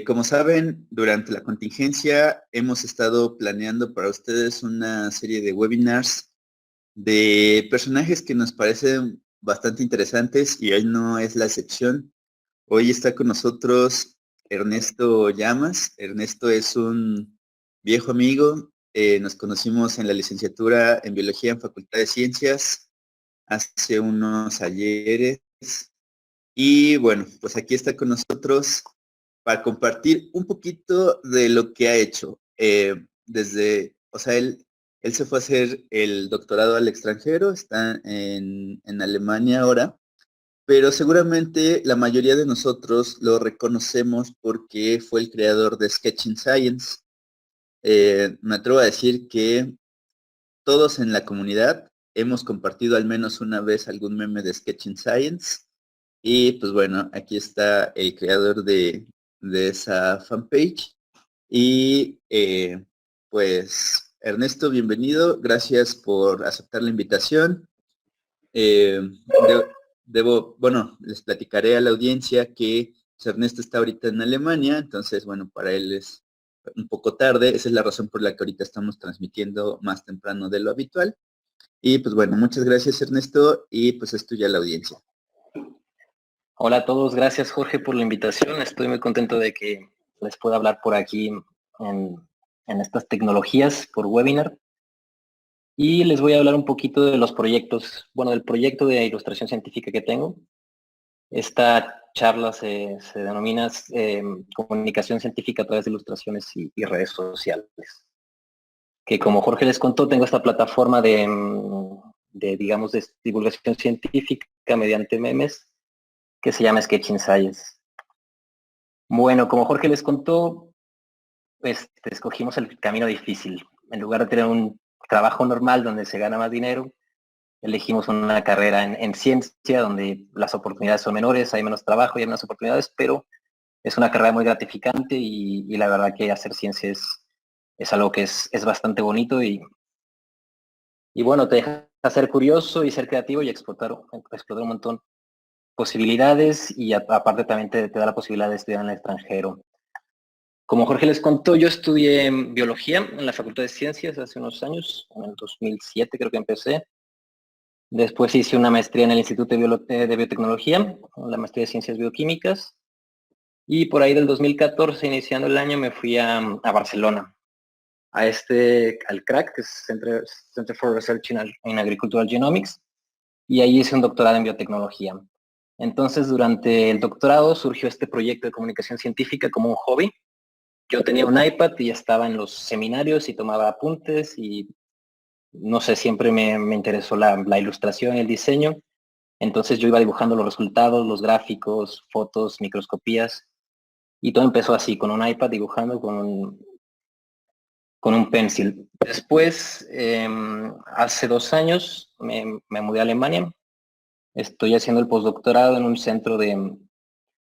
Como saben, durante la contingencia hemos estado planeando para ustedes una serie de webinars de personajes que nos parecen bastante interesantes y hoy no es la excepción. Hoy está con nosotros Ernesto Llamas. Ernesto es un viejo amigo. Nos conocimos en la licenciatura en Biología en Facultad de Ciencias hace unos ayeres. Y bueno, pues aquí está con nosotros para compartir un poquito de lo que ha hecho. Él se fue a hacer el doctorado al extranjero, está en Alemania ahora, pero seguramente la mayoría de nosotros lo reconocemos porque fue el creador de Sketching Science. Me atrevo a decir que todos en la comunidad hemos compartido al menos una vez algún meme de Sketching Science. Y pues bueno, aquí está el creador de esa fanpage. Y pues Ernesto, bienvenido. Gracias por aceptar la invitación. Eh, bueno, les platicaré a la audiencia que pues, Ernesto está ahorita en Alemania, entonces bueno, para él es un poco tarde. Esa es la razón por la que ahorita estamos transmitiendo más temprano de lo habitual. Y pues bueno, muchas gracias Ernesto y pues esto ya la audiencia. Hola a todos, gracias Jorge por la invitación. Estoy muy contento de que les pueda hablar por aquí en estas tecnologías por webinar. Y les voy a hablar un poquito de los proyectos, bueno, del proyecto de ilustración científica que tengo. Esta charla se denomina Comunicación Científica a través de ilustraciones y redes sociales. Que como Jorge les contó, tengo esta plataforma digamos, de divulgación científica mediante memes que se llama Sketching Science. Bueno, como Jorge les contó, pues escogimos el camino difícil. En lugar de tener un trabajo normal donde se gana más dinero, elegimos una carrera en ciencia donde las oportunidades son menores, hay menos trabajo y hay menos oportunidades, pero es una carrera muy gratificante y la verdad que hacer ciencia es algo que es bastante bonito y bueno, te deja ser curioso y ser creativo y explotar un montón posibilidades y aparte también te da la posibilidad de estudiar en el extranjero. Como Jorge les contó, yo estudié biología en la Facultad de Ciencias hace unos años, en el 2007 creo que empecé. Después hice una maestría en el Instituto de Biotecnología, la maestría de Ciencias Bioquímicas. Y por ahí del 2014, iniciando el año, me fui a Barcelona, al CRAC, que es Center for Research in Agricultural Genomics, y ahí hice un doctorado en biotecnología. Entonces, durante el doctorado surgió este proyecto de comunicación científica como un hobby. Yo tenía un iPad y estaba en los seminarios y tomaba apuntes y no sé, siempre me interesó la ilustración y el diseño. Entonces yo iba dibujando los resultados, los gráficos, fotos, microscopías y todo empezó así, con un iPad dibujando con un pencil. Después, hace 2 años me mudé a Alemania. Estoy haciendo el postdoctorado en un centro de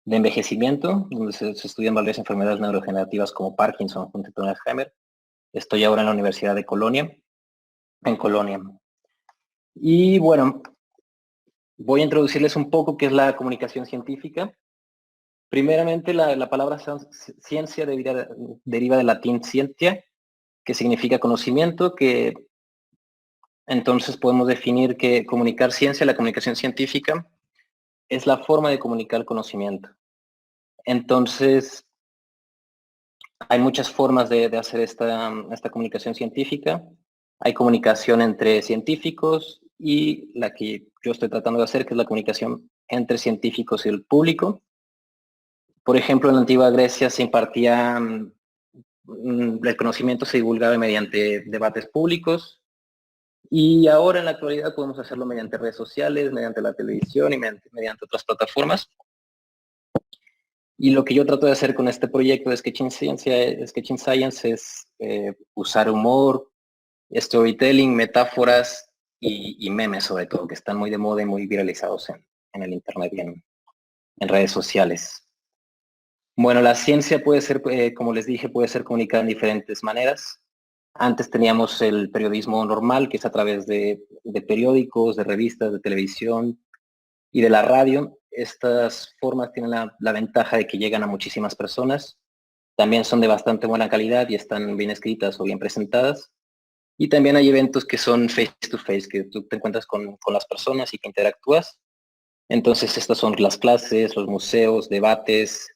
envejecimiento, donde se estudian varias enfermedades neurodegenerativas como Parkinson, Huntington y Alzheimer. Estoy ahora en la Universidad de Colonia, en Colonia. Y bueno, voy a introducirles un poco qué es la comunicación científica. Primeramente, la palabra ciencia deriva del latín scientia, que significa conocimiento, que entonces podemos definir que comunicar ciencia, la comunicación científica, es la forma de comunicar conocimiento. Entonces, hay muchas formas de hacer esta comunicación científica. Hay comunicación entre científicos y la que yo estoy tratando de hacer, que es la comunicación entre científicos y el público. Por ejemplo, en la antigua Grecia se impartía, el conocimiento se divulgaba mediante debates públicos y ahora en la actualidad podemos hacerlo mediante redes sociales, mediante la televisión y mediante otras plataformas. Y lo que yo trato de hacer con este proyecto de Sketching Science es usar humor, storytelling, metáforas y memes sobre todo, que están muy de moda y muy viralizados en el internet y en redes sociales. Bueno, la ciencia puede ser, como les dije, puede ser comunicada en diferentes maneras. Antes teníamos el periodismo normal, que es a través de periódicos, de revistas, de televisión y de la radio. estas formas tienen la ventaja de que llegan a muchísimas personas. También son de bastante buena calidad y están bien escritas o bien presentadas. Y también hay eventos que son face to face, que tú te encuentras con las personas y que interactúas. Entonces estas son las clases, los museos, debates,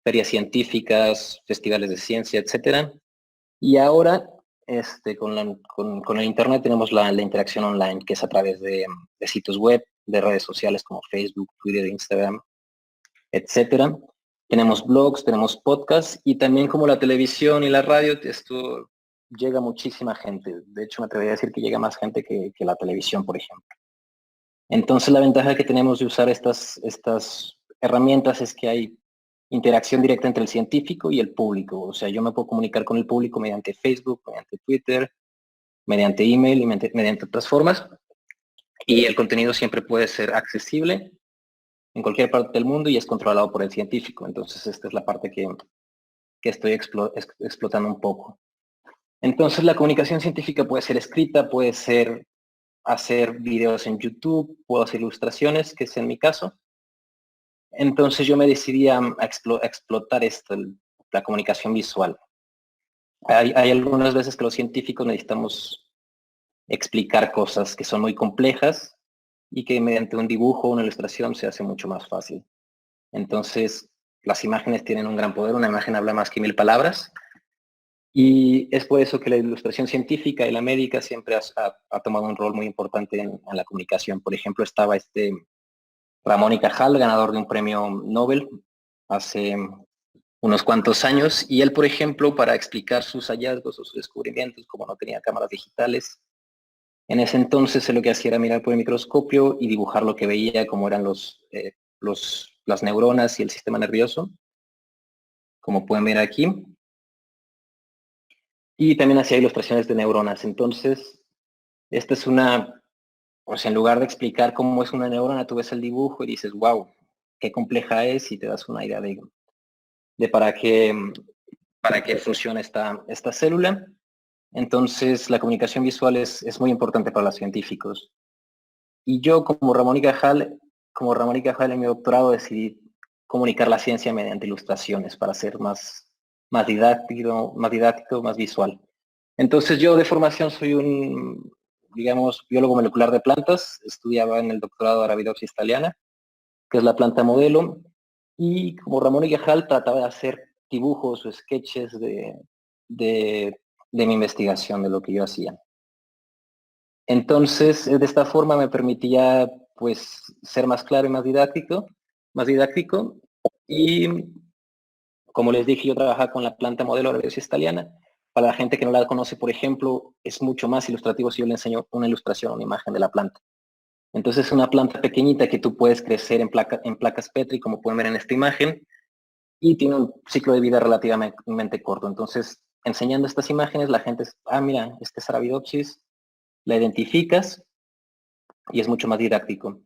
ferias científicas, festivales de ciencia, etcétera. Y ahora, con el Internet tenemos la interacción online, que es a través de sitios web, de redes sociales como Facebook, Twitter, Instagram, etcétera. Tenemos blogs, tenemos podcasts y también como la televisión y la radio, esto llega a muchísima gente. De hecho, me atrevería a decir que llega más gente que la televisión, por ejemplo. Entonces, la ventaja que tenemos de usar estas herramientas es que hay interacción directa entre el científico y el público. O sea, yo me puedo comunicar con el público mediante Facebook, mediante Twitter, mediante email y mediante otras formas. Y el contenido siempre puede ser accesible en cualquier parte del mundo y es controlado por el científico. Entonces, esta es la parte que estoy explotando un poco. Entonces, la comunicación científica puede ser escrita, puede ser hacer videos en YouTube, puedo hacer ilustraciones, que es en mi caso. Entonces yo me decidí a explotar esto, la comunicación visual. Hay algunas veces que los científicos necesitamos explicar cosas que son muy complejas y que mediante un dibujo o una ilustración se hace mucho más fácil. Entonces, las imágenes tienen un gran poder, una imagen habla más que 1000 palabras, y es por eso que la ilustración científica y la médica siempre ha tomado un rol muy importante en la comunicación. Por ejemplo, estaba Ramón y Cajal, ganador de un premio Nobel hace unos cuantos años, y él, por ejemplo, para explicar sus hallazgos o sus descubrimientos, como no tenía cámaras digitales, en ese entonces él lo que hacía era mirar por el microscopio y dibujar lo que veía, como eran las neuronas y el sistema nervioso, como pueden ver aquí. Y también hacía ilustraciones de neuronas. Entonces, esta es o sea, en lugar de explicar cómo es una neurona, tú ves el dibujo y dices, wow, qué compleja es, y te das una idea de para qué funciona esta célula. Entonces, la comunicación visual es muy importante para los científicos. Y yo, como Ramón y Cajal en mi doctorado, decidí comunicar la ciencia mediante ilustraciones para ser más didáctico, más visual. Entonces, yo de formación soy digamos, biólogo molecular de plantas. Estudiaba en el doctorado Arabidopsis thaliana, que es la planta modelo. Y como Ramón y Cajal, trataba de hacer dibujos o sketches de mi investigación, de lo que yo hacía. Entonces, de esta forma me permitía, pues, ser más claro y más didáctico. Y como les dije, yo trabajaba con la planta modelo Arabidopsis italiana. Para la gente que no la conoce, por ejemplo, es mucho más ilustrativo si yo le enseño una ilustración, una imagen de la planta. Entonces, es una planta pequeñita que tú puedes crecer en placas Petri, como pueden ver en esta imagen, y tiene un ciclo de vida relativamente corto. Entonces, enseñando estas imágenes, la gente mira, este es Arabidopsis, la identificas y es mucho más didáctico.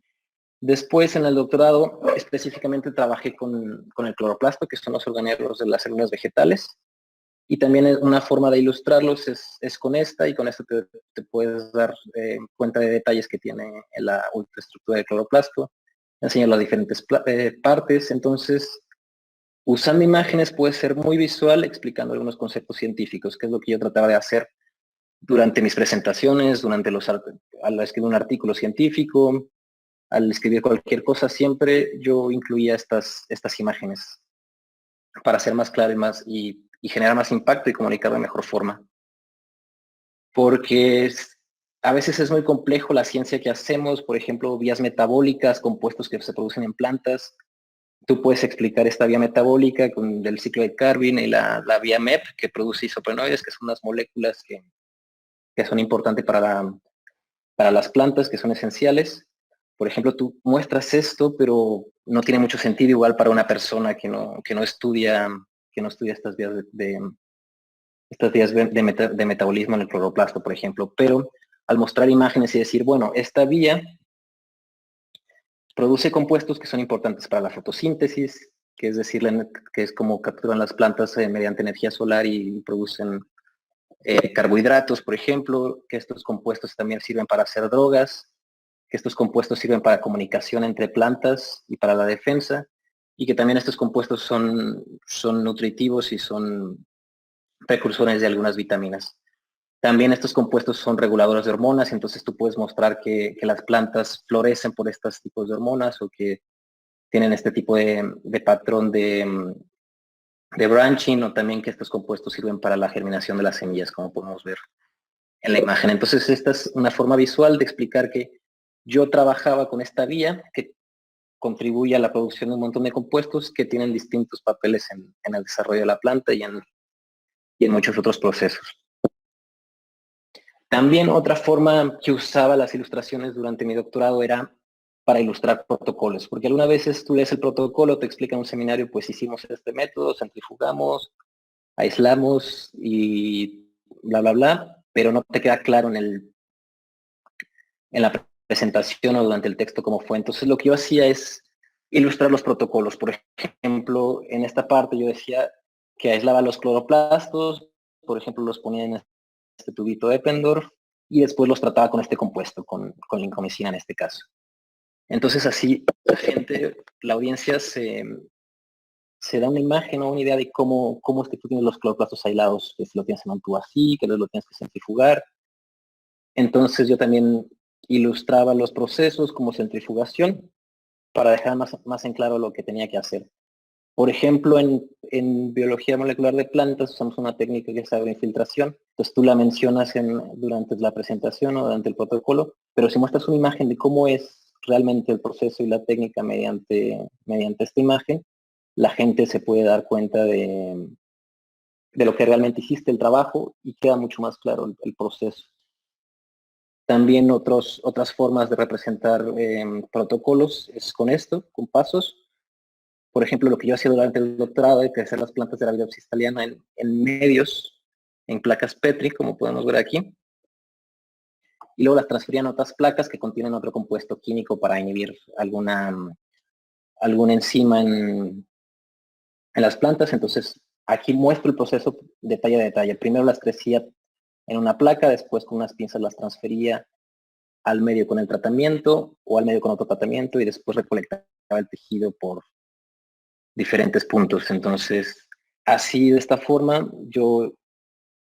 Después, en el doctorado, específicamente trabajé con el cloroplasto, que son los organelos de las células vegetales, y también una forma de ilustrarlos es con esta, y con esto te puedes dar cuenta de detalles que tiene en la ultraestructura del cloroplasto, enseñar las diferentes partes. Entonces, usando imágenes puede ser muy visual, explicando algunos conceptos científicos, que es lo que yo trataba de hacer durante mis presentaciones, al escribir un artículo científico, al escribir cualquier cosa. Siempre yo incluía estas imágenes para ser más claro y generar más impacto y comunicar de mejor forma. Porque a veces es muy complejo la ciencia que hacemos, por ejemplo, vías metabólicas, compuestos que se producen en plantas. Tú puedes explicar esta vía metabólica con el ciclo de Karbin y la vía MEP, que produce isoprenoides, que son unas moléculas que son importantes para las plantas, que son esenciales. Por ejemplo, tú muestras esto, pero no tiene mucho sentido igual para una persona que no estudia estas vías de metabolismo en el cloroplasto, por ejemplo. Pero al mostrar imágenes y decir, bueno, esta vía produce compuestos que son importantes para la fotosíntesis, que es decir, que es como capturan las plantas mediante energía solar y producen carbohidratos, por ejemplo, que estos compuestos también sirven para hacer drogas, que estos compuestos sirven para comunicación entre plantas y para la defensa, y que también estos compuestos son nutritivos y son precursores de algunas vitaminas. También estos compuestos son reguladores de hormonas, entonces tú puedes mostrar que las plantas florecen por estos tipos de hormonas o que tienen este tipo de patrón de branching, o también que estos compuestos sirven para la germinación de las semillas, como podemos ver en la imagen. Entonces esta es una forma visual de explicar que yo trabajaba con esta vía que contribuye a la producción de un montón de compuestos que tienen distintos papeles en el desarrollo de la planta y en muchos otros procesos. También otra forma que usaba las ilustraciones durante mi doctorado era para ilustrar protocolos, porque algunas veces tú lees el protocolo, te explica en un seminario, pues hicimos este método, centrifugamos, aislamos y bla, bla, bla, pero no te queda claro en la presentación o durante el texto cómo fue. Entonces lo que yo hacía es ilustrar los protocolos. Por ejemplo, en esta parte yo decía que aislaba los cloroplastos, por ejemplo, los ponía en este tubito de Eppendorf y después los trataba con este compuesto, con lincomicina en este caso. Entonces así la gente, la audiencia se da una imagen o una idea de cómo es que tú tienes los cloroplastos aislados, que si lo tienes en un tubo así, que lo tienes que centrifugar. Entonces yo también ilustraba los procesos como centrifugación para dejar más en claro lo que tenía que hacer. Por ejemplo, en biología molecular de plantas usamos una técnica que es agroinfiltración. Entonces tú la mencionas durante la presentación o durante el protocolo, pero si muestras una imagen de cómo es realmente el proceso y la técnica mediante esta imagen, la gente se puede dar cuenta de lo que realmente hiciste el trabajo y queda mucho más claro el proceso. También otras formas de representar protocolos es con esto, con pasos. Por ejemplo, lo que yo hacía durante el doctorado de crecer las plantas de la Arabidopsis thaliana en medios, en placas Petri, como podemos ver aquí. Y luego las transferían a otras placas que contienen otro compuesto químico para inhibir alguna enzima en las plantas. Entonces, aquí muestro el proceso detalle a detalle. Primero las crecía en una placa, después con unas pinzas las transfería al medio con el tratamiento o al medio con otro tratamiento y después recolectaba el tejido por diferentes puntos. Entonces, así de esta forma yo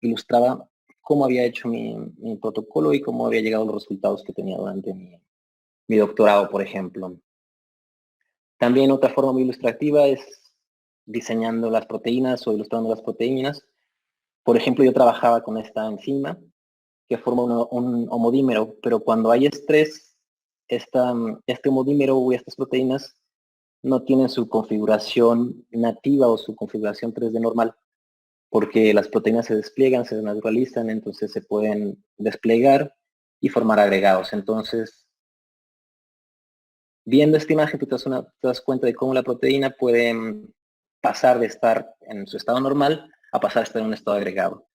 ilustraba cómo había hecho mi protocolo y cómo había llegado a los resultados que tenía durante mi doctorado, por ejemplo. También otra forma muy ilustrativa es diseñando las proteínas o ilustrando las proteínas. Por ejemplo, yo trabajaba con esta enzima que forma un homodímero, pero cuando hay estrés, este homodímero o estas proteínas no tienen su configuración nativa o su configuración 3D normal, porque las proteínas se despliegan, se naturalizan, entonces se pueden desplegar y formar agregados. Entonces, viendo esta imagen, tú te das cuenta de cómo la proteína puede pasar de estar en su estado normal a pasar a estar en un estado agregado.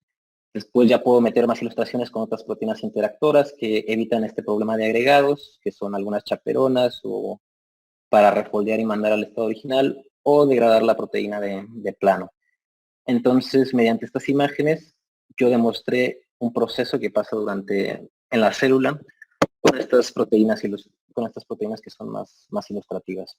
Después ya puedo meter más ilustraciones con otras proteínas interactoras que evitan este problema de agregados, que son algunas chaperonas o para refoldear y mandar al estado original o degradar la proteína de plano. Entonces, mediante estas imágenes, yo demostré un proceso que pasa en la célula con estas proteínas que son más ilustrativas.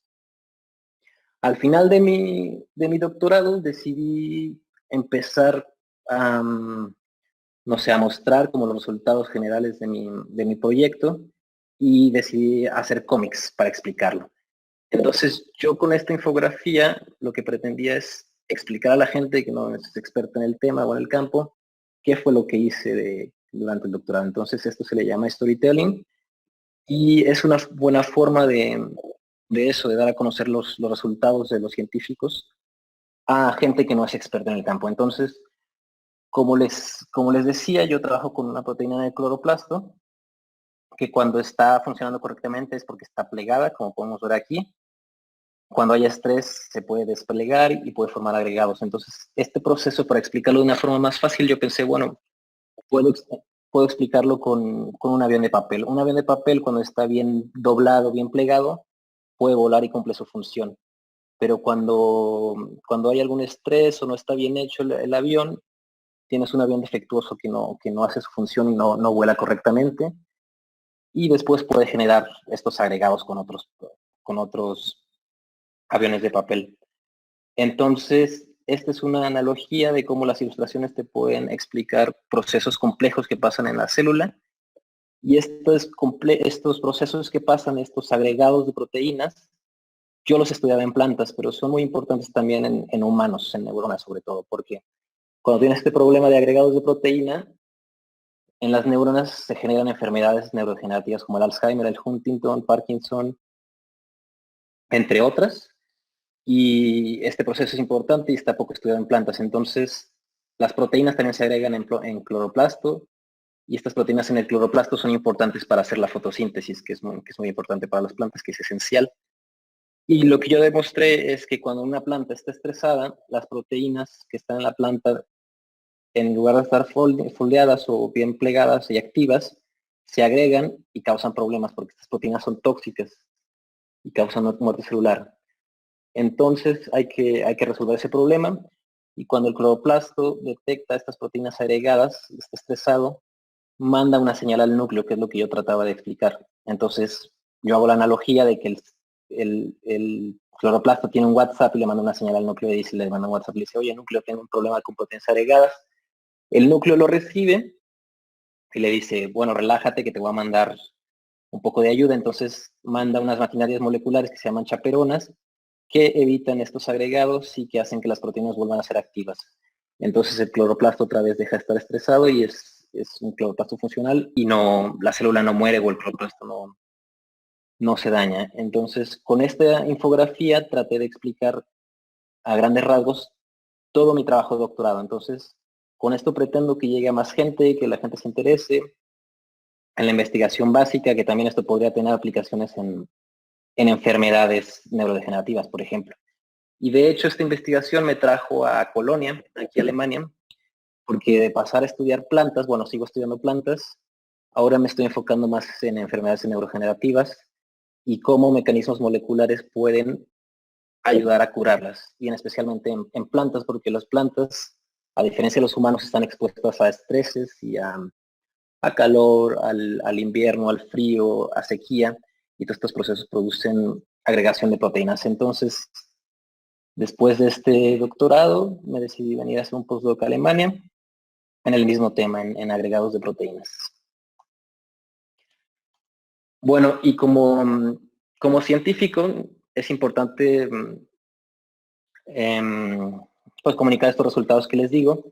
Al final de mi doctorado decidí empezar a, no sé, a mostrar como los resultados generales de mi proyecto y decidí hacer cómics para explicarlo. Entonces, yo con esta infografía lo que pretendía es explicar a la gente que no es experta en el tema o en el campo, qué fue lo que hice durante el doctorado. Entonces, esto se le llama storytelling y es una buena forma de eso, de dar a conocer los resultados de los científicos a gente que no es experta en el campo. Entonces, como les decía, yo trabajo con una proteína de cloroplasto que cuando está funcionando correctamente es porque está plegada, como podemos ver aquí. Cuando hay estrés se puede desplegar y puede formar agregados. Entonces, este proceso, para explicarlo de una forma más fácil, yo pensé, bueno, puedo, puedo explicarlo con un avión de papel. Un avión de papel, cuando está bien doblado, bien plegado, puede volar y cumple su función. Pero cuando hay algún estrés o no está bien hecho el avión, tienes un avión defectuoso que no hace su función y no vuela correctamente. y después puede generar estos agregados con otros aviones de papel. Entonces, esta es una analogía de cómo las ilustraciones te pueden explicar procesos complejos que pasan en la célula, y estos procesos que pasan, estos agregados de proteínas, yo los estudiaba en plantas, pero son muy importantes también en humanos, en neuronas sobre todo, porque cuando tienes este problema de agregados de proteína, en las neuronas se generan enfermedades neurodegenerativas como el Alzheimer, el Huntington, Parkinson, entre otras. Y este proceso es importante y está poco estudiado en plantas. Entonces, las proteínas también se agregan en cloroplasto, y estas proteínas en el cloroplasto son importantes para hacer la fotosíntesis, que es muy importante para las plantas, que es esencial. Y lo que yo demostré es que cuando una planta está estresada, las proteínas que están en la planta, en lugar de estar foldeadas o bien plegadas y activas, se agregan y causan problemas porque estas proteínas son tóxicas y causan muerte celular. Entonces hay que resolver ese problema, y cuando el cloroplasto detecta estas proteínas agregadas, está estresado, manda una señal al núcleo, que es lo que yo trataba de explicar. Entonces yo hago la analogía de que el cloroplasto tiene un WhatsApp y le manda una señal al núcleo y le manda un WhatsApp y le dice, oye, núcleo, tengo un problema con proteínas agregadas. El núcleo lo recibe y le dice, bueno, relájate que te voy a mandar un poco de ayuda. Entonces manda unas maquinarias moleculares que se llaman chaperonas, que evitan estos agregados y que hacen que las proteínas vuelvan a ser activas. Entonces el cloroplasto otra vez deja de estar estresado y es un cloroplasto funcional, y la célula no muere o el cloroplasto no se daña. Entonces, con esta infografía traté de explicar a grandes rasgos todo mi trabajo de doctorado. Entonces, con esto pretendo que llegue a más gente, que la gente se interese en la investigación básica, que también esto podría tener aplicaciones en enfermedades neurodegenerativas, por ejemplo. Y de hecho, esta investigación me trajo a Colonia, aquí a Alemania, porque de pasar a estudiar plantas, bueno, sigo estudiando plantas, ahora me estoy enfocando más en enfermedades neurodegenerativas y cómo mecanismos moleculares pueden ayudar a curarlas, y especialmente en plantas, porque las plantas, a diferencia de los humanos, están expuestas a estreses y a calor, al invierno, al frío, a sequía, y todos estos procesos producen agregación de proteínas. Entonces, después de este doctorado, me decidí venir a hacer un postdoc a Alemania en el mismo tema, en agregados de proteínas. Bueno, y como científico, es importante pues comunicar estos resultados que les digo,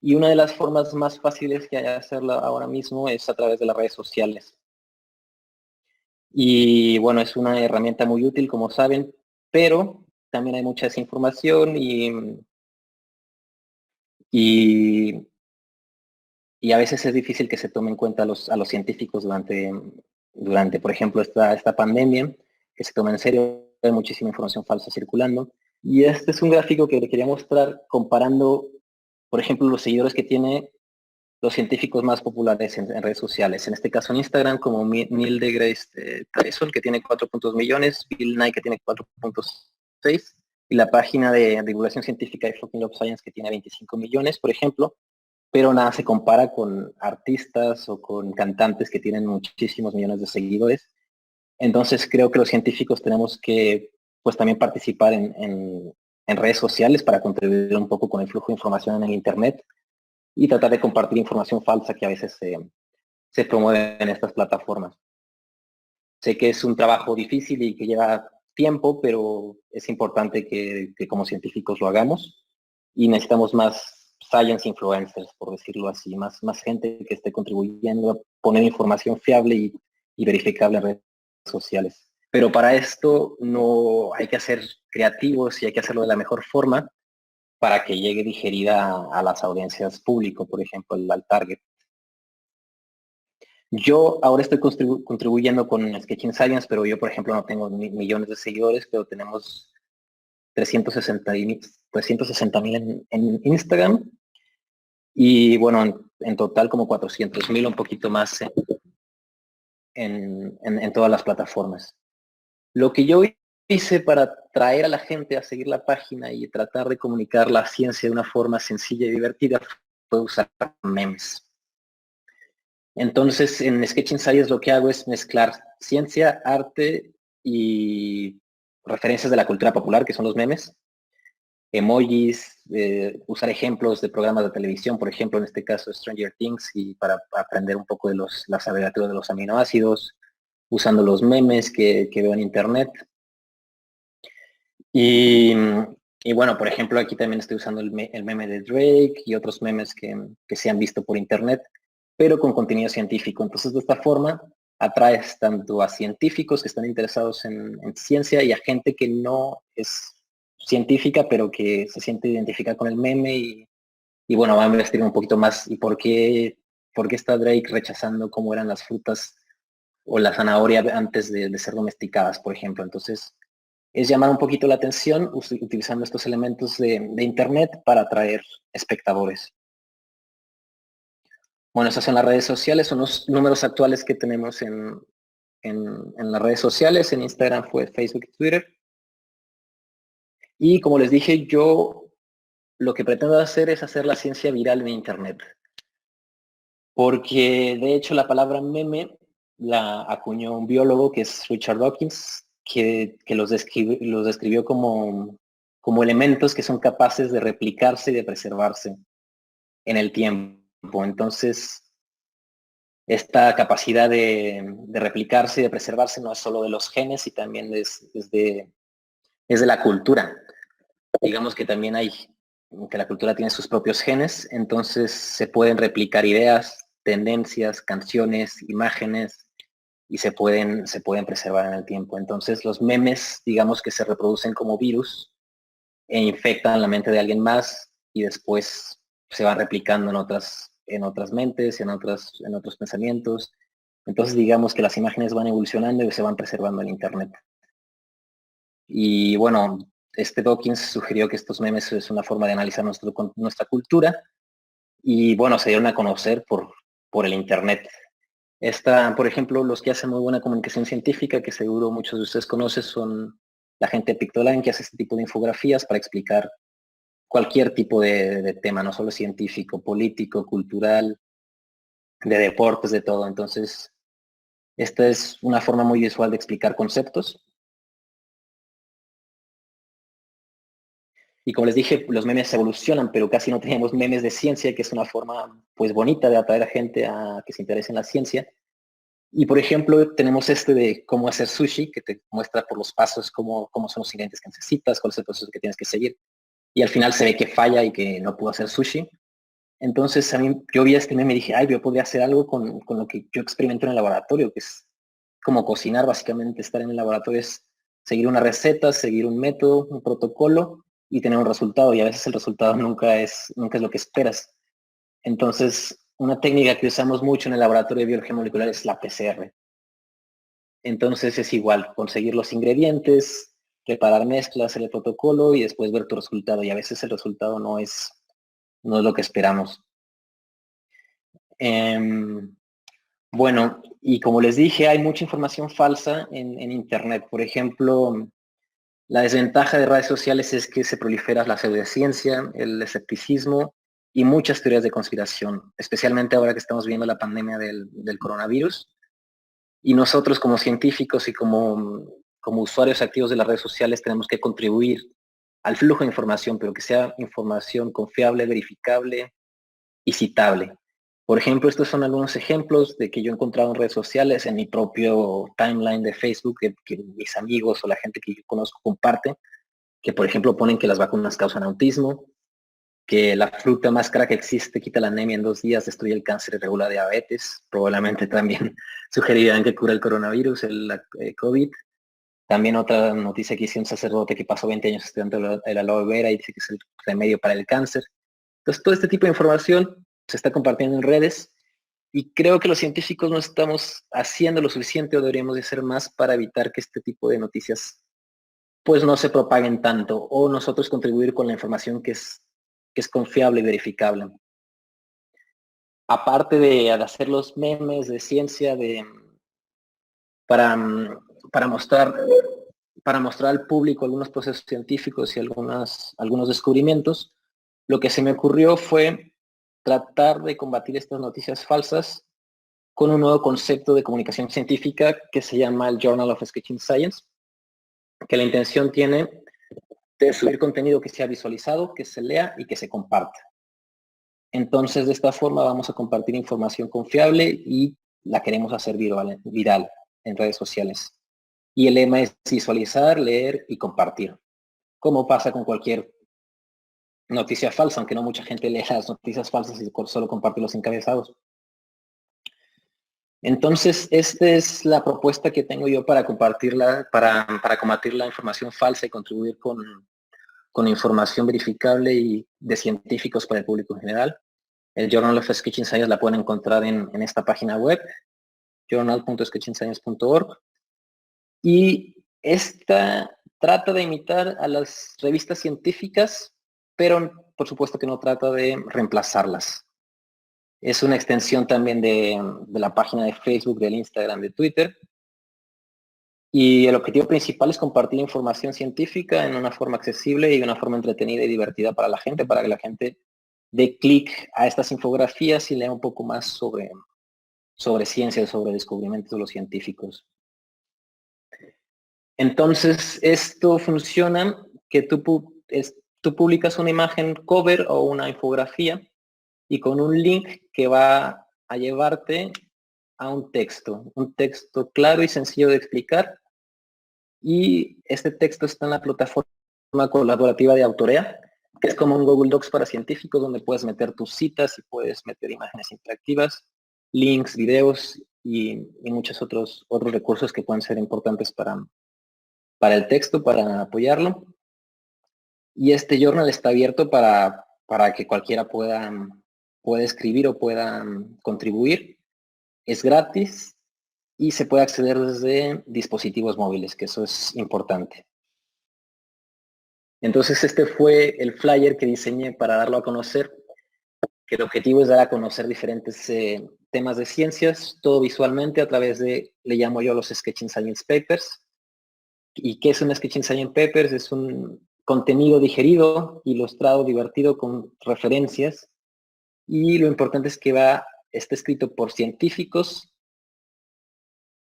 y una de las formas más fáciles que hay de hacerlo ahora mismo es a través de las redes sociales. Y bueno, es una herramienta muy útil, como saben, pero también hay mucha desinformación y a veces es difícil que se tome en cuenta a los científicos durante, por ejemplo, esta pandemia, que se tome en serio. Hay muchísima información falsa circulando. Y este es un gráfico que le quería mostrar comparando, por ejemplo, los seguidores que tiene los científicos más populares en redes sociales. En este caso en Instagram, como Neil deGrasse Tyson, que tiene 4 millones, Bill Nye, que tiene 4.6, y la página de divulgación científica de Fucking Love Science, que tiene 25 millones, por ejemplo, pero nada se compara con artistas o con cantantes que tienen muchísimos millones de seguidores. Entonces creo que los científicos tenemos que pues también participar en redes sociales para contribuir un poco con el flujo de información en el Internet y tratar de compartir información falsa que a veces se promueve en estas plataformas. Sé que es un trabajo difícil y que lleva tiempo, pero es importante que como científicos lo hagamos, y necesitamos más science influencers, por decirlo así, más gente que esté contribuyendo a poner información fiable y verificable en redes sociales. Pero para esto no hay que ser creativos y hay que hacerlo de la mejor forma para que llegue digerida a las audiencias público, por ejemplo, al target. Yo ahora estoy contribuyendo con Sketching Science, pero yo, por ejemplo, no tengo millones de seguidores, pero tenemos 360,000 en Instagram, y bueno, en total como 400,000, un poquito más en todas las plataformas. Lo que yo hice para traer a la gente a seguir la página y tratar de comunicar la ciencia de una forma sencilla y divertida fue usar memes. Entonces, en Sketching Science lo que hago es mezclar ciencia, arte y referencias de la cultura popular, que son los memes, emojis, usar ejemplos de programas de televisión, por ejemplo, en este caso Stranger Things, y para aprender un poco de las abreviaturas de los aminoácidos, usando los memes que veo en internet. Y, y bueno, por ejemplo, aquí también estoy usando el meme de Drake y otros memes que se han visto por internet, pero con contenido científico. Entonces, de esta forma, atraes tanto a científicos que están interesados en ciencia y a gente que no es científica, pero que se siente identificada con el meme y bueno, va a investigar un poquito más y por qué está Drake rechazando cómo eran las frutas o la zanahoria antes de ser domesticadas, por ejemplo. Entonces, es llamar un poquito la atención utilizando estos elementos de internet para atraer espectadores. Bueno, esas son las redes sociales, son los números actuales que tenemos en las redes sociales, en Instagram, Facebook y Twitter. Y como les dije, yo lo que pretendo hacer es hacer la ciencia viral en internet. Porque de hecho la palabra meme la acuñó un biólogo que es Richard Dawkins, que los describió como elementos que son capaces de replicarse y de preservarse en el tiempo. Entonces, esta capacidad de replicarse y de preservarse no es solo de los genes, y también es de la cultura. Digamos que también que la cultura tiene sus propios genes, entonces se pueden replicar ideas, tendencias, canciones, imágenes, y se pueden preservar en el tiempo. Entonces los memes, digamos que se reproducen como virus e infectan la mente de alguien más y después se van replicando en otras mentes, en otros pensamientos. Entonces digamos que las imágenes van evolucionando y se van preservando en internet. Y bueno, Dawkins sugirió que estos memes es una forma de analizar nuestra cultura y bueno, se dieron a conocer por el internet. Por ejemplo, los que hacen muy buena comunicación científica, que seguro muchos de ustedes conocen, son la gente de Pictoline, que hace este tipo de infografías para explicar cualquier tipo de tema, no solo científico, político, cultural, de deportes, de todo. Entonces, esta es una forma muy visual de explicar conceptos. Y como les dije, los memes evolucionan, pero casi no teníamos memes de ciencia, que es una forma pues bonita de atraer a gente a que se interese en la ciencia. Y por ejemplo, tenemos este de cómo hacer sushi, que te muestra por los pasos cómo son los ingredientes que necesitas, cuál es el proceso que tienes que seguir. Y al final se ve que falla y que no pudo hacer sushi. Entonces a mí, yo vi este meme y dije, ay, yo podría hacer algo con lo que yo experimento en el laboratorio, que es como cocinar, básicamente. Estar en el laboratorio es seguir una receta, seguir un método, un protocolo y tener un resultado. Y a veces el resultado nunca es lo que esperas. Entonces, una técnica que usamos mucho en el laboratorio de biología molecular es la PCR. Entonces es igual, conseguir los ingredientes, preparar mezclas, hacer el protocolo y después ver tu resultado. Y a veces el resultado no es lo que esperamos. Bueno, y como les dije, hay mucha información falsa en internet. Por ejemplo, la desventaja de redes sociales es que se prolifera la pseudociencia, el escepticismo y muchas teorías de conspiración, especialmente ahora que estamos viendo la pandemia del coronavirus. Y nosotros como científicos y como usuarios activos de las redes sociales tenemos que contribuir al flujo de información, pero que sea información confiable, verificable y citable. Por ejemplo, estos son algunos ejemplos de que yo he encontrado en redes sociales, en mi propio timeline de Facebook, que mis amigos o la gente que yo conozco comparten, que por ejemplo ponen que las vacunas causan autismo, que la fruta más cara que existe quita la anemia en 2 días, destruye el cáncer y regula diabetes. Probablemente también sugerirían que cura el coronavirus, el COVID. También otra noticia que hice un sacerdote que pasó 20 años estudiando el aloe vera y dice que es el remedio para el cáncer. Entonces, todo este tipo de información se está compartiendo en redes y creo que los científicos no estamos haciendo lo suficiente o deberíamos de hacer más para evitar que este tipo de noticias pues no se propaguen tanto o nosotros contribuir con la información que es confiable y verificable. Aparte de hacer los memes de ciencia para, para mostrar al público algunos procesos científicos y algunos descubrimientos, lo que se me ocurrió fue tratar de combatir estas noticias falsas con un nuevo concepto de comunicación científica que se llama el Journal of Sketching Science, que la intención tiene de subir contenido que sea visualizado, que se lea y que se comparta. Entonces, de esta forma vamos a compartir información confiable y la queremos hacer viral en redes sociales. Y el lema es visualizar, leer y compartir. Como pasa con cualquier noticia falsa, aunque no mucha gente lee las noticias falsas y solo comparte los encabezados. Entonces, esta es la propuesta que tengo yo para compartirla, para combatir la información falsa y contribuir con información verificable y de científicos para el público en general. El Journal of Sketching Science la pueden encontrar en esta página web, journal.sketchingscience.org. Y esta trata de imitar a las revistas científicas, pero por supuesto que no trata de reemplazarlas. Es una extensión también de la página de Facebook, del Instagram, de Twitter. Y el objetivo principal es compartir información científica en una forma accesible y una forma entretenida y divertida para la gente, para que la gente dé clic a estas infografías y lea un poco más sobre ciencia, sobre descubrimientos de los científicos. Entonces, esto funciona que tú publicas una imagen cover o una infografía y con un link que va a llevarte a un texto claro y sencillo de explicar. Y este texto está en la plataforma colaborativa de Autorea, que es como un Google Docs para científicos, donde puedes meter tus citas y puedes meter imágenes interactivas, links, videos y muchos otros recursos que pueden ser importantes para el texto, para apoyarlo. Y este journal está abierto para que cualquiera pueda escribir o pueda contribuir. Es gratis y se puede acceder desde dispositivos móviles, que eso es importante. Entonces este fue el flyer que diseñé para darlo a conocer, que el objetivo es dar a conocer diferentes temas de ciencias, todo visualmente a través de, le llamo yo los Sketching Science Papers. ¿Y qué es un Sketching Science Papers? Es un contenido digerido, ilustrado, divertido, con referencias. Y lo importante es que está escrito por científicos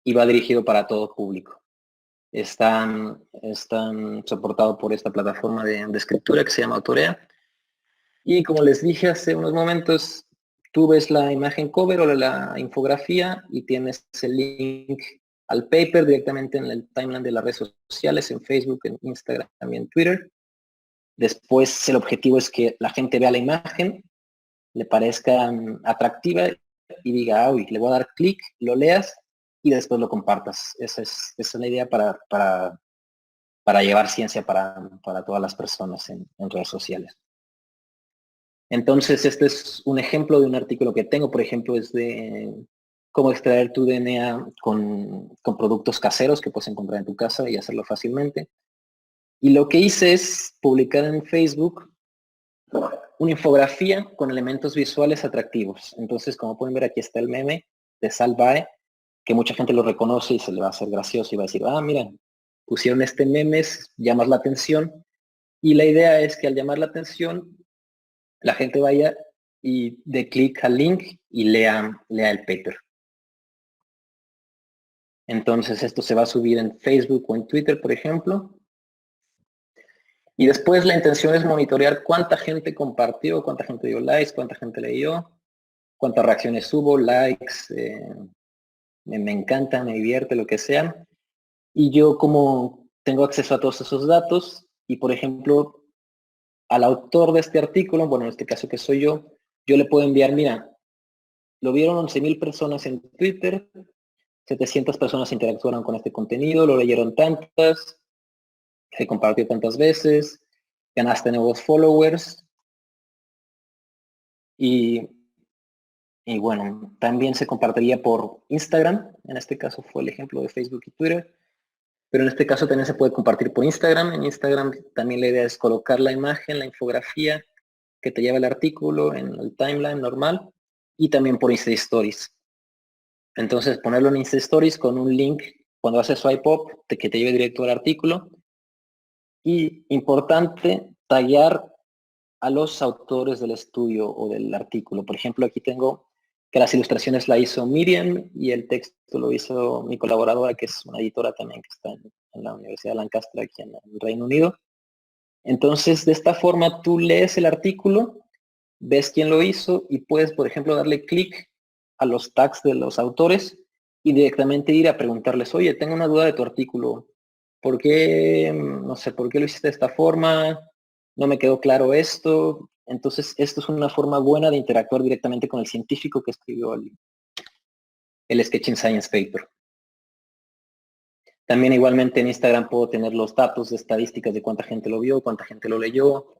y va dirigido para todo público. Están soportados por esta plataforma de escritura que se llama Autorea. Y como les dije hace unos momentos, tú ves la imagen cover o la infografía y tienes el link al paper directamente en el timeline de las redes sociales, en Facebook, en Instagram y en Twitter. Después el objetivo es que la gente vea la imagen, le parezca atractiva y diga, uy, le voy a dar clic, lo leas y después lo compartas. Esa es la idea para llevar ciencia para todas las personas en redes sociales. Entonces, este es un ejemplo de un artículo que tengo, por ejemplo, es de cómo extraer tu DNA con productos caseros que puedes encontrar en tu casa y hacerlo fácilmente. Y lo que hice es publicar en Facebook una infografía con elementos visuales atractivos. Entonces, como pueden ver, aquí está el meme de Salvae, que mucha gente lo reconoce y se le va a hacer gracioso y va a decir, ah, mira, pusieron este meme, llamas la atención. Y la idea es que al llamar la atención, la gente vaya y dé clic al link y lea el paper. Entonces esto se va a subir en Facebook o en Twitter, por ejemplo. Y después la intención es monitorear cuánta gente compartió, cuánta gente dio likes, cuánta gente leyó, cuántas reacciones hubo, likes, me encanta, me divierte, lo que sea. Y yo como tengo acceso a todos esos datos y, por ejemplo, al autor de este artículo, bueno, en este caso que soy yo le puedo enviar, mira, lo vieron 11,000 personas en Twitter, 700 personas interactuaron con este contenido, lo leyeron tantas, se compartió tantas veces, ganaste nuevos followers y bueno, también se compartiría por Instagram, en este caso fue el ejemplo de Facebook y Twitter, pero en este caso también se puede compartir por Instagram. En Instagram también la idea es colocar la imagen, la infografía que te lleva el artículo en el timeline normal y también por Insta Stories. Entonces ponerlo en Insta Stories con un link cuando haces swipe up que te lleve directo al artículo. Y importante, taguear a los autores del estudio o del artículo. Por ejemplo, aquí tengo que las ilustraciones la hizo Miriam y el texto lo hizo mi colaboradora, que es una editora también que está en la Universidad de Lancaster, aquí en el Reino Unido. Entonces, de esta forma, tú lees el artículo, ves quién lo hizo y puedes, por ejemplo, darle clic a los tags de los autores y directamente ir a preguntarles, oye, tengo una duda de tu artículo. ¿Por qué, no sé, por qué lo hiciste de esta forma? No me quedó claro esto. Entonces, esto es una forma buena de interactuar directamente con el científico que escribió el Sketching Science Paper. También igualmente en Instagram puedo tener los datos de estadísticas de cuánta gente lo vio, cuánta gente lo leyó.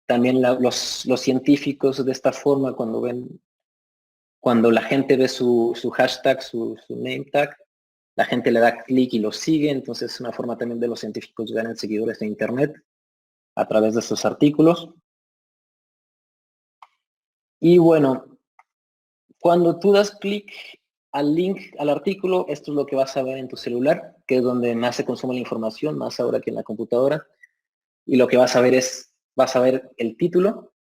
También los científicos de esta forma, cuando la gente ve su hashtag, su name tag, la gente le da clic y lo sigue. Entonces es una forma también de los científicos ganar seguidores de internet a través de estos artículos. Y bueno, cuando tú das clic al link, al artículo, esto es lo que vas a ver en tu celular, que es donde más se consume la información, más ahora que en la computadora. Y lo que vas a ver vas a ver el título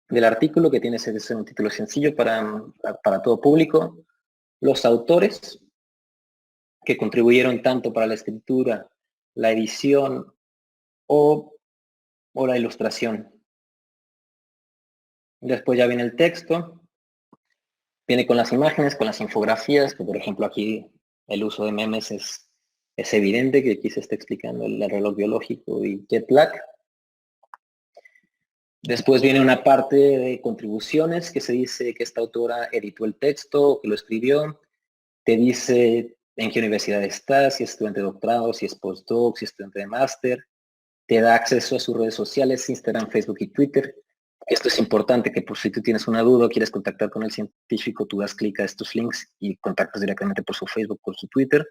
del artículo, que tiene que ser un título sencillo para todo público, los autores que contribuyeron tanto para la escritura, la edición o la ilustración. Después ya viene el texto, viene con las imágenes, con las infografías, que por ejemplo aquí el uso de memes es evidente, que aquí se está explicando el reloj biológico y jet lag. Después viene una parte de contribuciones, que se dice que esta autora editó el texto, que lo escribió, te dice en qué universidad está, si es estudiante de doctorado, si es postdoc, si es estudiante de máster, te da acceso a sus redes sociales, Instagram, Facebook y Twitter. Esto es importante, que por si tú tienes una duda o quieres contactar con el científico, tú das clic a estos links y contactas directamente por su Facebook, por su Twitter.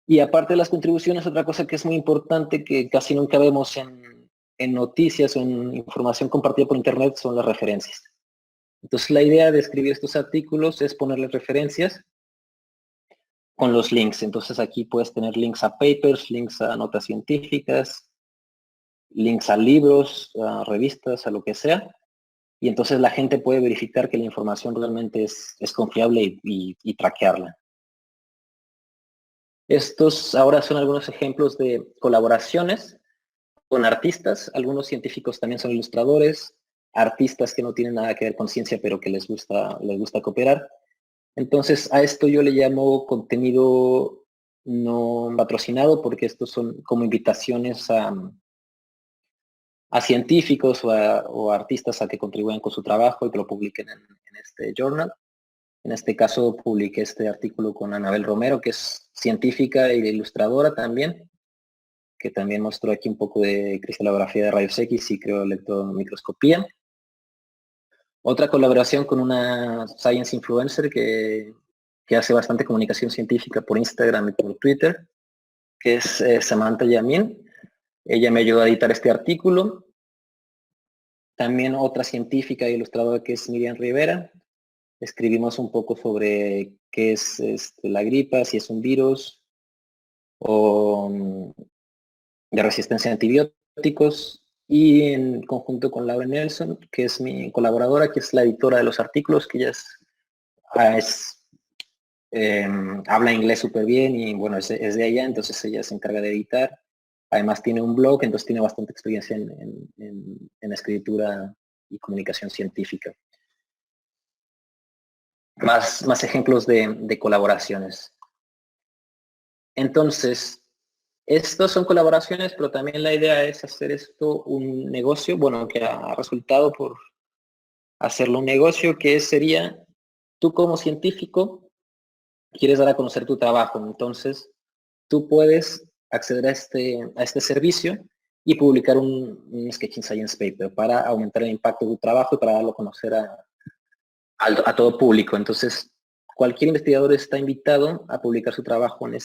Y aparte de las contribuciones, otra cosa que es muy importante, que casi nunca vemos en noticias o en información compartida por internet, son las referencias. Entonces la idea de escribir estos artículos es ponerles referencias con los links. Entonces aquí puedes tener links a papers, links a notas científicas, links a libros, a revistas, a lo que sea. Y entonces la gente puede verificar que la información realmente es confiable y traquearla. Estos ahora son algunos ejemplos de colaboraciones con artistas. Algunos científicos también son ilustradores, artistas que no tienen nada que ver con ciencia, pero que les gusta cooperar. Entonces a esto yo le llamo contenido no patrocinado, porque estos son como invitaciones a científicos o a artistas a que contribuyan con su trabajo y que lo publiquen en este journal. En este caso publiqué este artículo con Anabel Romero, que es científica e ilustradora también, que también mostró aquí un poco de cristalografía de rayos X y creo electromicroscopía. Otra colaboración con una science influencer que hace bastante comunicación científica por Instagram y por Twitter, que es Samantha Yamin. Ella me ayudó a editar este artículo. También otra científica e ilustradora que es Miriam Rivera. Escribimos un poco sobre qué es la gripa, si es un virus o de resistencia a antibióticos, y en conjunto con Laura Nelson, que es mi colaboradora, que es la editora de los artículos, que ella habla inglés súper bien y bueno, es de allá, entonces ella se encarga de editar. Además tiene un blog, entonces tiene bastante experiencia en escritura y comunicación científica. Más ejemplos de colaboraciones. Entonces, estos son colaboraciones, pero también la idea es hacer esto un negocio, bueno, que ha resultado por hacerlo un negocio, que sería, tú como científico quieres dar a conocer tu trabajo, entonces tú puedes acceder a este servicio y publicar un Sketching Science Paper para aumentar el impacto de tu trabajo y para darlo a conocer a todo público. Entonces, cualquier investigador está invitado a publicar su trabajo en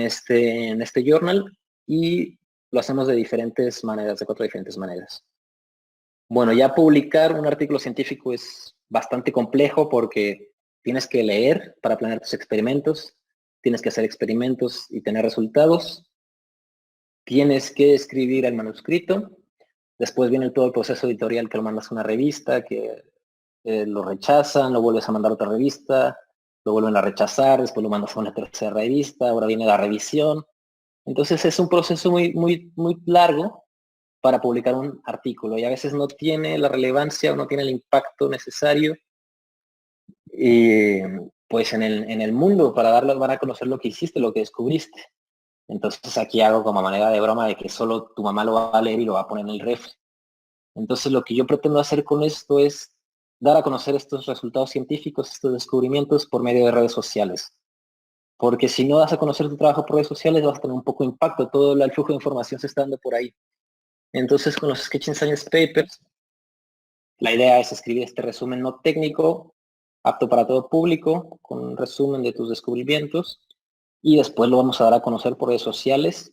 este journal, y lo hacemos de diferentes maneras, de 4 diferentes maneras. Bueno, ya publicar un artículo científico es bastante complejo porque tienes que leer para planear tus experimentos, tienes que hacer experimentos y tener resultados, tienes que escribir el manuscrito, después viene todo el proceso editorial, que lo mandas a una revista, que lo rechazan, lo vuelves a mandar a otra revista, lo vuelven a rechazar, después lo mandas a una tercera revista, ahora viene la revisión. Entonces es un proceso muy largo para publicar un artículo y a veces no tiene la relevancia o no tiene el impacto necesario pues en el mundo para van a conocer lo que hiciste, lo que descubriste. Entonces aquí hago como manera de broma de que solo tu mamá lo va a leer y lo va a poner en el refri. Entonces lo que yo pretendo hacer con esto es dar a conocer estos resultados científicos, estos descubrimientos por medio de redes sociales. Porque si no das a conocer tu trabajo por redes sociales vas a tener un poco de impacto, todo el flujo de información se está dando por ahí. Entonces con los Sketching Science Papers, la idea es escribir este resumen no técnico, apto para todo público, con un resumen de tus descubrimientos, y después lo vamos a dar a conocer por redes sociales.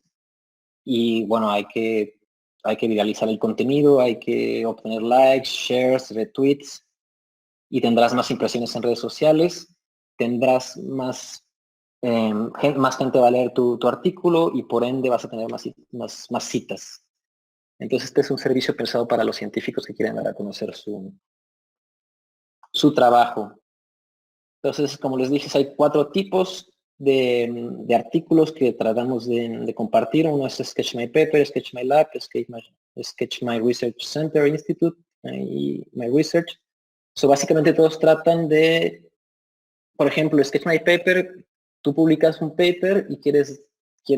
Y bueno, hay que viralizar el contenido, hay que obtener likes, shares, retweets, y tendrás más impresiones en redes sociales, tendrás más gente va a leer tu artículo y por ende vas a tener más citas. Entonces este es un servicio pensado para los científicos que quieren dar a conocer su trabajo. Entonces, como les dije, hay 4 tipos de artículos que tratamos de compartir. Uno es Sketch My Paper, Sketch My Lab, Sketch My Research Center Institute y My Research. Básicamente todos tratan de, por ejemplo, Sketch My Paper, tú publicas un paper y quieres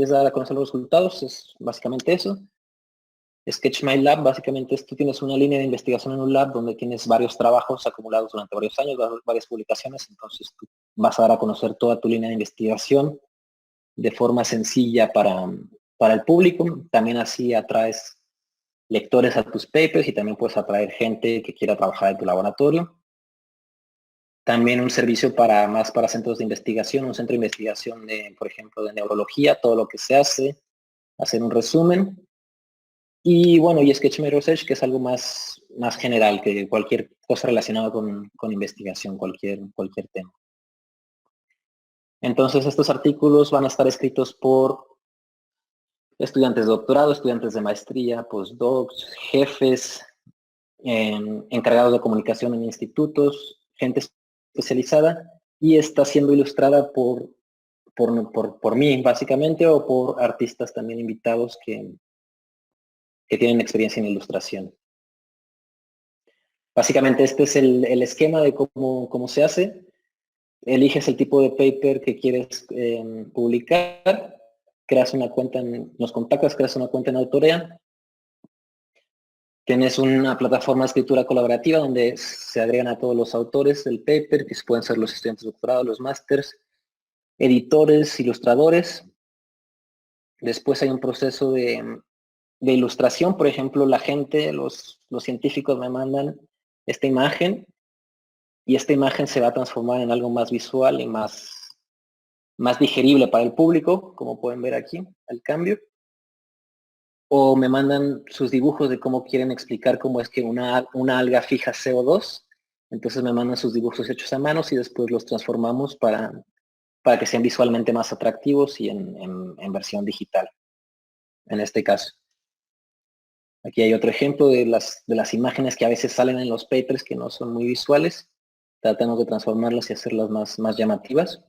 dar a conocer los resultados, es básicamente eso. Sketch My Lab básicamente es tú tienes una línea de investigación en un lab donde tienes varios trabajos acumulados durante varios años, varias publicaciones, entonces tú vas a dar a conocer toda tu línea de investigación de forma sencilla para el público. También así atraes lectores a tus papers y también puedes atraer gente que quiera trabajar en tu laboratorio. También un servicio para centros de investigación, un centro de investigación de, por ejemplo, de neurología, todo lo que se hace, hacer un resumen. Y bueno, y Sketch My Research, que es algo más general, que cualquier cosa relacionada con investigación, cualquier tema. Entonces estos artículos van a estar escritos por estudiantes de doctorado, estudiantes de maestría, postdocs, jefes, encargados de comunicación en institutos, gente especializada, y está siendo ilustrada por mí, básicamente, o por artistas también invitados que tienen experiencia en ilustración. Básicamente este es el esquema de cómo se hace. Eliges el tipo de paper que quieres publicar, creas una cuenta, nos contactas, creas una cuenta en Autorea. Tienes una plataforma de escritura colaborativa donde se agregan a todos los autores del paper, que pueden ser los estudiantes de doctorado, los másters, editores, ilustradores. Después hay un proceso de ilustración, por ejemplo, la gente, los científicos me mandan esta imagen y esta imagen se va a transformar en algo más visual y más digerible para el público, como pueden ver aquí, el cambio. O me mandan sus dibujos de cómo quieren explicar cómo es que una alga fija CO2. Entonces me mandan sus dibujos hechos a manos y después los transformamos para que sean visualmente más atractivos y en versión digital, en este caso. Aquí hay otro ejemplo de las imágenes que a veces salen en los papers que no son muy visuales. Tratamos de transformarlas y hacerlas más llamativas.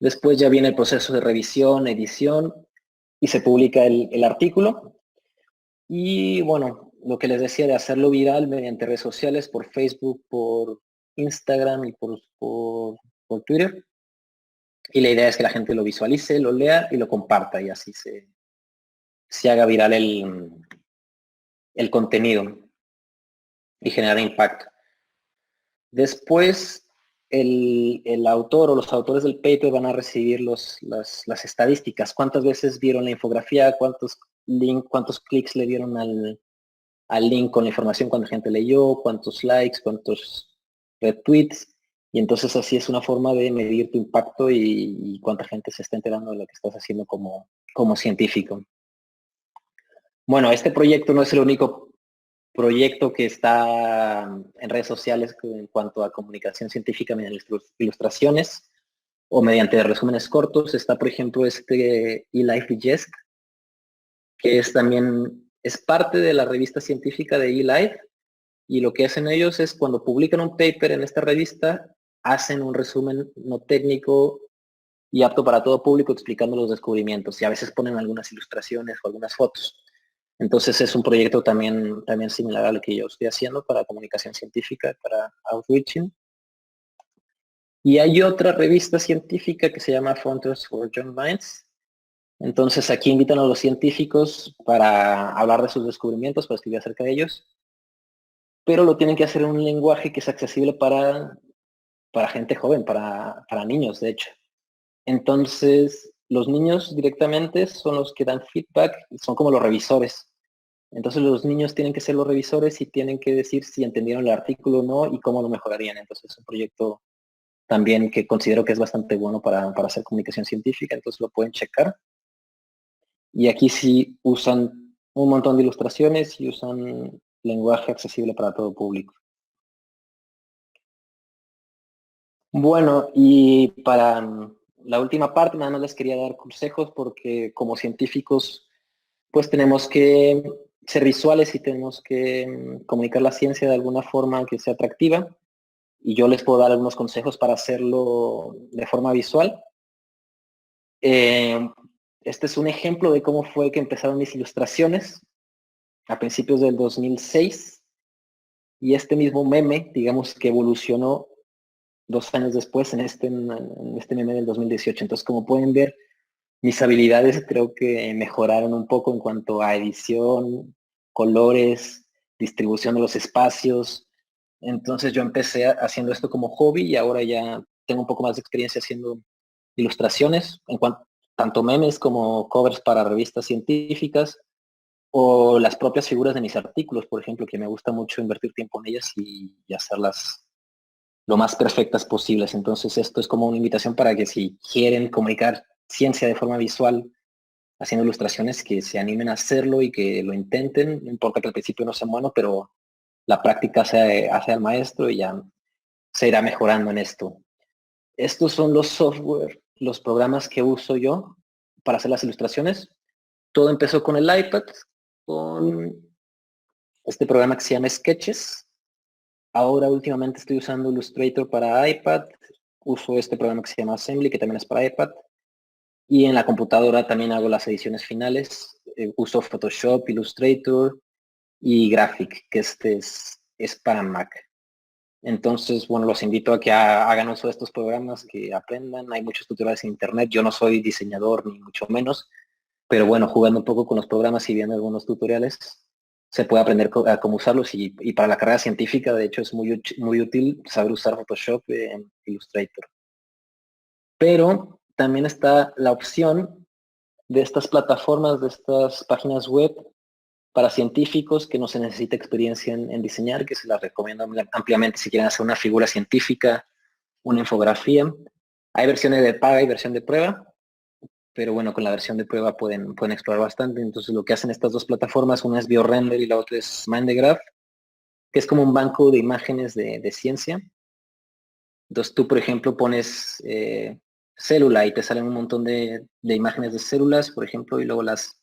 Después ya viene el proceso de revisión, edición y se publica el artículo. Y bueno, lo que les decía de hacerlo viral mediante redes sociales, por Facebook, por Instagram y por Twitter. Y la idea es que la gente lo visualice, lo lea y lo comparta y así se haga viral el contenido y generar impacto. Después, el autor o los autores del paper van a recibir las estadísticas. ¿Cuántas veces vieron la infografía? ¿Cuántos clics le dieron al link con la información cuando la gente leyó? ¿Cuántos likes? ¿Cuántos retweets? Y entonces así es una forma de medir tu impacto y cuánta gente se está enterando de lo que estás haciendo como científico. Bueno, este proyecto no es el único proyecto que está en redes sociales en cuanto a comunicación científica mediante ilustraciones o mediante resúmenes cortos. Está, por ejemplo, eLife Digest, que es parte de la revista científica de eLife, Y lo que hacen ellos es cuando publican un paper en esta revista, hacen un resumen no técnico y apto para todo público explicando los descubrimientos y a veces ponen algunas ilustraciones o algunas fotos. Entonces es un proyecto también similar al que yo estoy haciendo para comunicación científica, para outreaching. Y hay otra revista científica que se llama Frontiers for Young Minds. Entonces aquí invitan a los científicos para hablar de sus descubrimientos, para escribir acerca de ellos, pero lo tienen que hacer en un lenguaje que es accesible para gente joven, para niños, de hecho. Entonces, los niños directamente son los que dan feedback, son como los revisores. Entonces, los niños tienen que ser los revisores y tienen que decir si entendieron el artículo o no y cómo lo mejorarían. Entonces, es un proyecto también que considero que es bastante bueno para hacer comunicación científica, entonces lo pueden checar. Y aquí sí usan un montón de ilustraciones y usan lenguaje accesible para todo público. Bueno, y para la última parte, nada más les quería dar consejos porque como científicos, pues tenemos que ser visuales y tenemos que comunicar la ciencia de alguna forma que sea atractiva. Y yo les puedo dar algunos consejos para hacerlo de forma visual. Este es un ejemplo de cómo fue que empezaron mis ilustraciones a principios del 2006. Y este mismo meme, digamos que evolucionó 2 años después en este meme del 2018. Entonces, como pueden ver, mis habilidades creo que mejoraron un poco en cuanto a edición, colores, distribución de los espacios. Entonces yo empecé haciendo esto como hobby y ahora ya tengo un poco más de experiencia haciendo ilustraciones, en cuanto tanto memes como covers para revistas científicas o las propias figuras de mis artículos, por ejemplo, que me gusta mucho invertir tiempo en ellas y hacerlas lo más perfectas posibles. Entonces esto es como una invitación para que si quieren comunicar ciencia de forma visual, haciendo ilustraciones, que se animen a hacerlo y que lo intenten, no importa que al principio no sean buenos, pero la práctica hace al maestro y ya se irá mejorando en esto. Estos son los software, los programas que uso yo para hacer las ilustraciones. Todo empezó con el iPad, con este programa que se llama Sketches. Ahora últimamente estoy usando Illustrator para iPad, uso este programa que se llama Assembly, que también es para iPad, y en la computadora también hago las ediciones finales, uso Photoshop, Illustrator y Graphic, que este es para Mac. Entonces, bueno, los invito a que hagan uso de estos programas, que aprendan, hay muchos tutoriales en internet, yo no soy diseñador ni mucho menos, pero bueno, jugando un poco con los programas y viendo algunos tutoriales, se puede aprender a cómo usarlos y para la carrera científica, de hecho, es muy útil saber usar Photoshop en Illustrator. Pero también está la opción de estas plataformas, de estas páginas web para científicos que no se necesita experiencia en diseñar, que se las recomiendo ampliamente si quieren hacer una figura científica, una infografía. Hay versiones de paga y versión de prueba, pero bueno, con la versión de prueba pueden explorar bastante. Entonces lo que hacen estas dos plataformas, una es BioRender y la otra es Mindegraph, que es como un banco de imágenes de ciencia. Entonces tú, por ejemplo, pones célula y te salen un montón de imágenes de células, por ejemplo, y luego las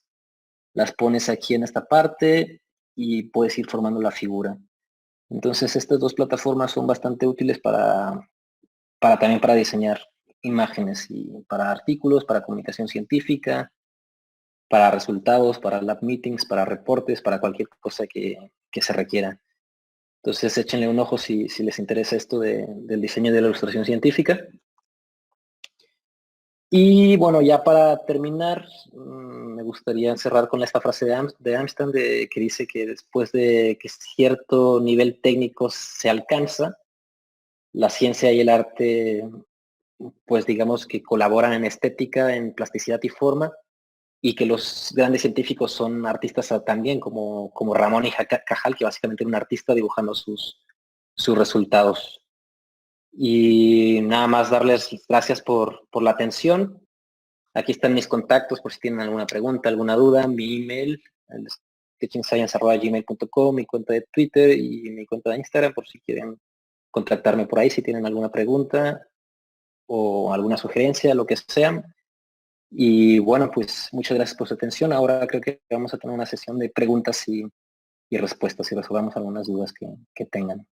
pones aquí en esta parte y puedes ir formando la figura. Entonces estas dos plataformas son bastante útiles también para diseñar imágenes y para artículos, para comunicación científica, para resultados, para lab meetings, para reportes, para cualquier cosa que se requiera. Entonces échenle un ojo si les interesa esto del diseño de la ilustración científica. Y bueno, ya para terminar, me gustaría cerrar con esta frase de Einstein que dice que después de que cierto nivel técnico se alcanza, la ciencia y el arte, pues digamos que colaboran en estética, en plasticidad y forma, y que los grandes científicos son artistas también, como Ramón y Cajal, que básicamente era un artista dibujando sus resultados. Y nada más darles gracias por la atención. Aquí están mis contactos por si tienen alguna pregunta, alguna duda, mi email, sketchingscience@gmail.com, mi cuenta de Twitter y mi cuenta de Instagram por si quieren contactarme por ahí, si tienen alguna pregunta o alguna sugerencia, lo que sea. Y bueno, pues muchas gracias por su atención. Ahora creo que vamos a tener una sesión de preguntas respuestas y resolvamos algunas dudas que tengan.